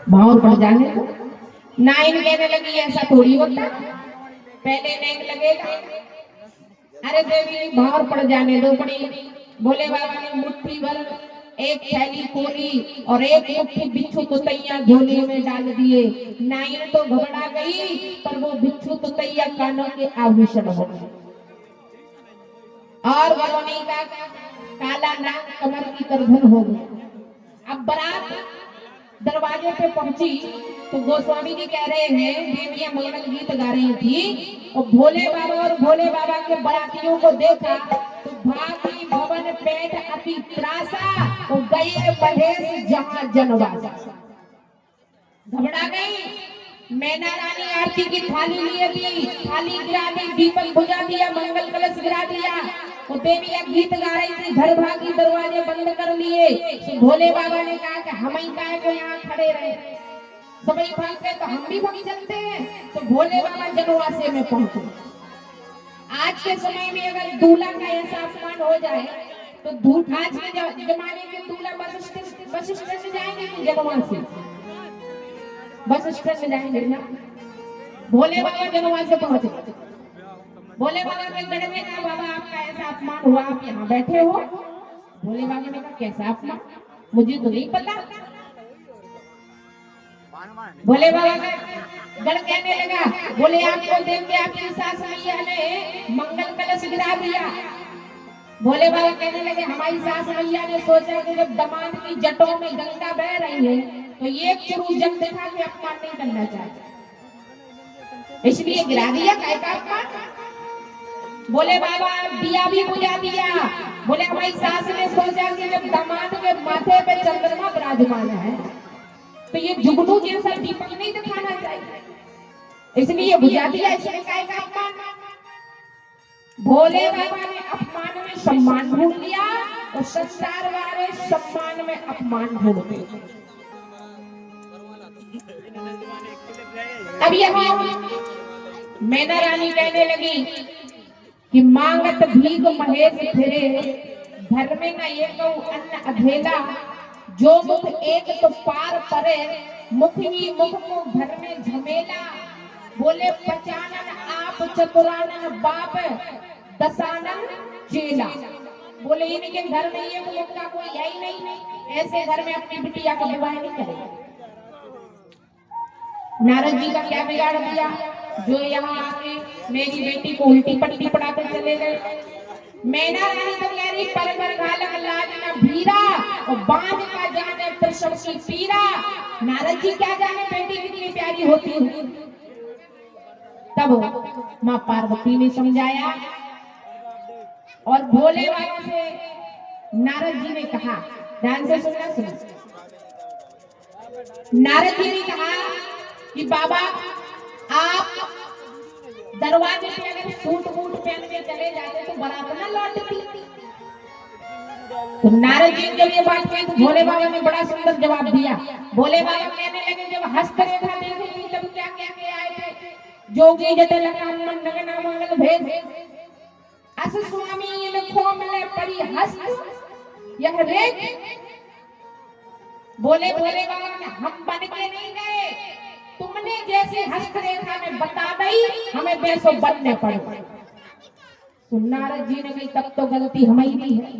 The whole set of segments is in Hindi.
भाव पड़ जाने दो। नाइन कहने लगी ऐसा थोड़ी होता, पहले नेक लगेगा। अरे देवी भाव पड़ जाने दो पड़ी। भोले बाबा ने मुट्ठी भर एक थैली खोली और एक मुट्ठी बिच्छू तुतैया झोले में डाल दिए। नाइन तो घबरा गई, पर वो बिच्छू तुतैया कानों के आभूषण हो गए और गलोनी का काला नाग कमर की करधन हो गया। अब बारात दरवाजे पे पहुंची तो गोस्वामी जी कह रहे हैं देवियां मंगल गीत गा रही थी और भोले बाबा के बारातियों को देखा तो भागी भवन पेट अति त्रासा और गए महेश जहां जनवासा। घबरा गई। मैना रानी आरती की थाली लिए थी, थाली गिरा दी, दीपक बुझा दिया, मंगल कलश गिरा दिया। वो देवियां गीत गा रही थी, घर भागी, दरवाजे बंद कर लिए। तो भोले बाबा ने कहा कि हम ही काहे को यहाँ खड़े रहे, सभी भाग गए तो हम भी भाग चलते हैं। तो भोले बाबा जनवासे में पहुंचे। आज के समय में अगर दूल्हा का ऐसा अपमान हो जाए तो आज के जमाने के दूल्हा बस स्टैंड से जाएंगे कि जनवासे? बस स्टैंड से जाएंगे ना। भोले बाबा जनवासे पहुंचे। भोले बाबा के गढ़ में कहा बाबा आपका ऐसा अपमान हुआ, आप यहाँ बैठे हो। भोले बाबा ने कहा कैसा अपमान, मुझे तो नहीं पता। भोले बाबा का गढ़ कहने लगा, बोले आपको देख के आपकी सास मैया ने मंगल कलश गिरा दिया। भोले बाबा कहने लगे हमारी सास मैया ने सोचा कि जब दामाद की जटों में गंगा बह रही है तो ये चुरू जग दिखा के अपमान नहीं करना चाहते, इसलिए गिरा दिया। कैसा अपमान? बोले बाबा दिया भी बुझा दिया। बोले हमारी सास ने सोचा कि जब दामाद के माथे पे चंद्रमा विराजमान है तो ये जुगनू जैसा दीपक नहीं दिखाना चाहिए, इसलिए बुझा दिया। इसमें कैसा अपमान? भोले बाबा ने अपमान में सम्मान ढूंढ लिया और संसार वाले सम्मान में अपमान ढूंढते। अब यहाँ मैना रानी कहने लगी कि मांगत भीग महेश फिरे, घर में न एक अन्न अधेला, जो मुख एक तो पार परे, मुख ही मुख को घर में झमेला। बोले पचानन आप चतुरानन बाप, दसानन चेला। बोले इनके घर में ये मुख का कोई है ही नहीं, ऐसे घर में अपनी बिटिया का विवाह नहीं करेगा। नारद जी का क्या बिगाड़ दिया, जो यहाँ आके मेरी बेटी को उल्टी पट्टी पढ़ाकर चले गए। मैना रानी तो कह रही पर घालक लाज न भीरा और बांझ का जाने प्रसव की पीरा। नारद जी क्या जाने बेटी कितनी प्यारी होती है। तब माँ पार्वती ने समझाया और भोले बाबा से नारद जी ने कहा, ध्यान से सुनना। सुनो, नारद जी ने कहा कि बाबा आप दरवाजे पे अगर सूट बूट पहन के चले जाते तो बारात ना लौटती। तो नारद जी जब ये बात कही तो भोले बाबा ने बड़ा सुंदर जवाब दिया। भोले बाबा कहने लगे जब हस्तरेखा देखेंगी तब क्या क्या के आए थे, जोगी जटे लगा मन नगना मंगल भेद, अस स्वामी लिखो मिले परी हस्त यह रेख। बोले भोले बाबा ने हम बन के नहीं गए, तुमने जैसे हस्तरेखा में बता दी हमें वैसो बनने पड़े। तो नारद जी ने कही तब तो गलती हमारी है,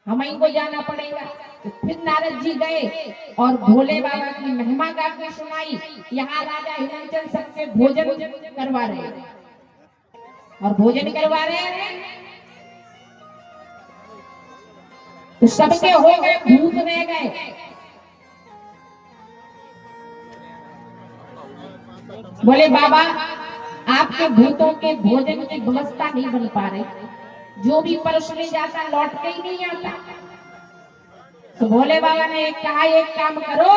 हमें को जाना पड़ेगा। तो फिर नारद जी गए और भोले बाबा की महिमा गा के सुनाई। यहाँ राजा हिमाचल सबसे भोजन करवा रहे और भोजन करवा रहे हैं तो सबके हो गए भूत रह गए। बोले बाबा आपके भूतों के भोजन की व्यवस्था नहीं बन पा रही, जो भी परसने जाता लौट के ही नहीं आता। तो भोले बाबा ने कहा एक काम करो,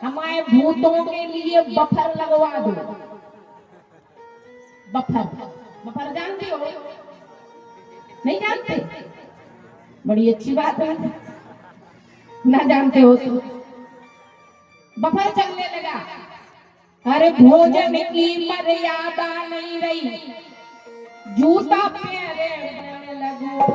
हमारे भूतों के लिए बफर लगवा दो। बफर, बफर जानते हो? नहीं जानते? बड़ी अच्छी बात है, ना जानते हो तो। बफर चलने लगा। अरे भोजन की मर्यादा नहीं रही, जूता पहने लगो।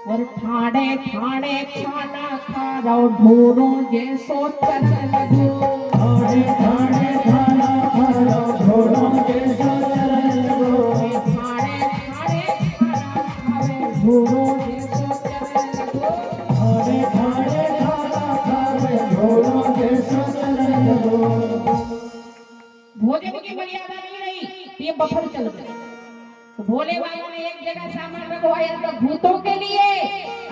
और ठाणे ठाणे खाना खा रहो ढोरों जैसो चरण लगो। ठाणे ठाणे खाना खा रहो ढोरों जैसो चरण लगो। ठाणे ठाणे खाना खावे ढोरों जैसो चरण लगो। ठाणे ठाणे खाना खावे ढोरों जैसो चरण लगो। भोजन की मर्यादा नहीं रही तो ये बफर चल गए। तो भोले बाबा ने एक जगह सामान रखवाया था भूतों के लिए।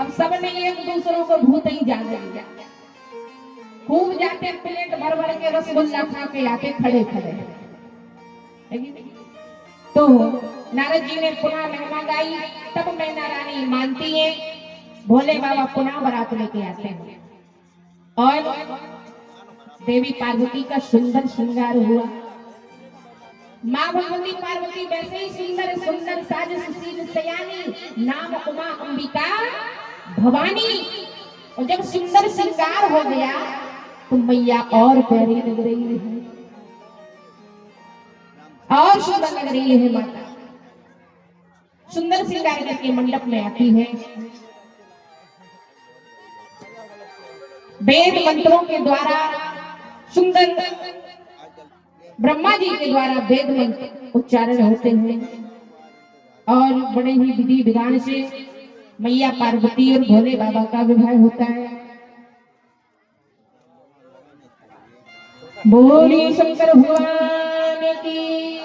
अब सबने एक दूसरों को भूत ही जान लिया। खूब जाते प्लेट भर भर के रसगुल्ला खा के आते खड़े खड़े। तो नारद जी ने पुनः महिमा गाई। तब मैना रानी मानती है। भोले बाबा पुनः बारात लेके आते हैं और देवी पार्वती का सुंदर श्रृंगार हुआ। माँ भगवती पार्वती वैसे ही सुंदर सुंदर साज सुशील सयानी नाम उमा अंबिका भवानी। और जब सुंदर श्रृंगार हो गया तो मैया और प्यारी लग रही है और सुंदर लग रही है। माता सुंदर श्रृंगार करके मंडप में आती है। वेद मंत्रों के द्वारा सुंदर ब्रह्मा जी के द्वारा वेद मंत्र उच्चारण होते हैं और बड़े ही विधि विधान से मैया पार्वती और भोले बाबा का विवाह होता है। बोली शंकर भगवान की।